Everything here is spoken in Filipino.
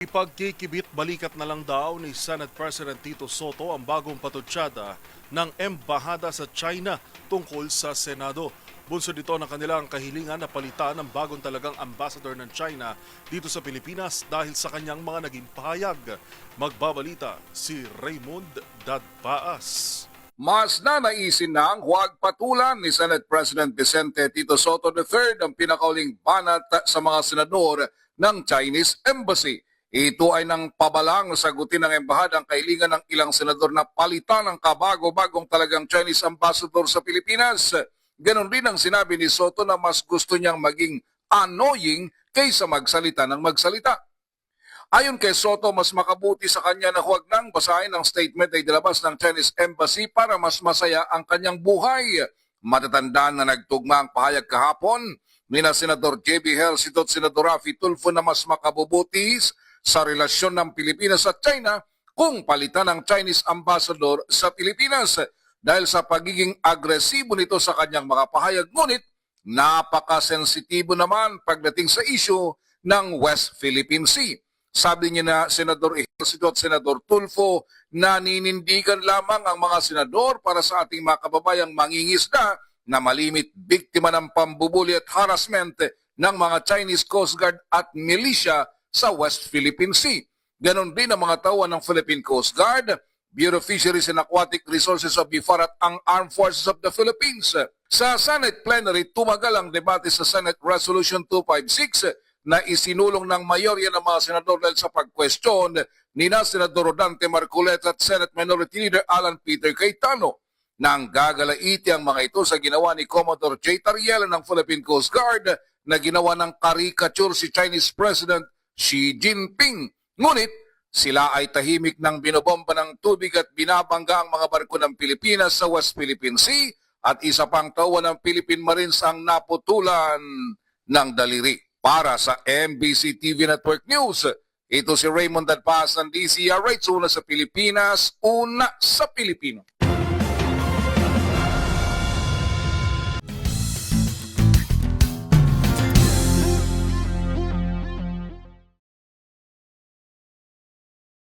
Ipagkikibit-balikat na lang daw ni Senate President Tito Soto ang bagong patutsada ng embahada sa China tungkol sa Senado. Bunso dito ng kanilang kahilingan na palitan ng bagong talagang ambassador ng China dito sa Pilipinas dahil sa kanyang mga naging pahayag. Magbabalita si Raymond Dadpaas. Mas nanaisin nang huwag patulan ni Senate President Vicente Tito Soto III ang pinakauling banat sa mga senador ng Chinese Embassy. Ito ay nang pabalang sagutin ng embahada ang kahilingan ng ilang senador na palitan ang kabago-bagong talagang Chinese ambassador sa Pilipinas. Ganon din ang sinabi ni Soto na mas gusto niyang maging annoying kaysa magsalita ng magsalita. Ayon kay Soto, mas makabuti sa kanya na huwag nang basahin ang statement ay dilabas ng Chinese Embassy para mas masaya ang kanyang buhay. Matatandaan na nagtugma ang pahayag kahapon ni na Senador J.B. Helcito at Senador Raffy Tulfo na mas makabubuti sa relasyon ng Pilipinas at China kung palitan ang Chinese ambassador sa Pilipinas dahil sa pagiging agresibo nito sa kanyang mga pahayag. Ngunit napakasensitibo naman pagdating sa issue ng West Philippine Sea. Sabi niya na Senador Helcito at Senador Tulfo, naninindigan lamang ang mga senador para sa ating mga kababayang mangingisda na malimit biktima ng pambubuli at harassment ng mga Chinese Coast Guard at militia sa West Philippine Sea. Ganon din ang mga tauhan ng Philippine Coast Guard, Bureau of Fisheries and Aquatic Resources of BIFAR at ang Armed Forces of the Philippines. Sa Senate Plenary, tumagal ang debate sa Senate Resolution 256 na isinulong ng mayorya ng mga senador dahil sa pag-question ni na Senador Rodante Marcoleta at Senate Minority Leader Alan Peter Cayetano. Nang gagalaiti ang mga ito sa ginawa ni Commodore J. Tariela ng Philippine Coast Guard na ginawa ng caricature si Chinese President Xi Jinping. Ngunit sila ay tahimik ng binobomba ng tubig at binabangga ang mga barko ng Pilipinas sa West Philippine Sea at isa pang tauhan ng Philippine Marines ang naputulan ng daliri. Para sa MBC TV Network News, ito si Raymond Dadpaas ng DCRH, una sa Pilipinas, una sa Pilipino.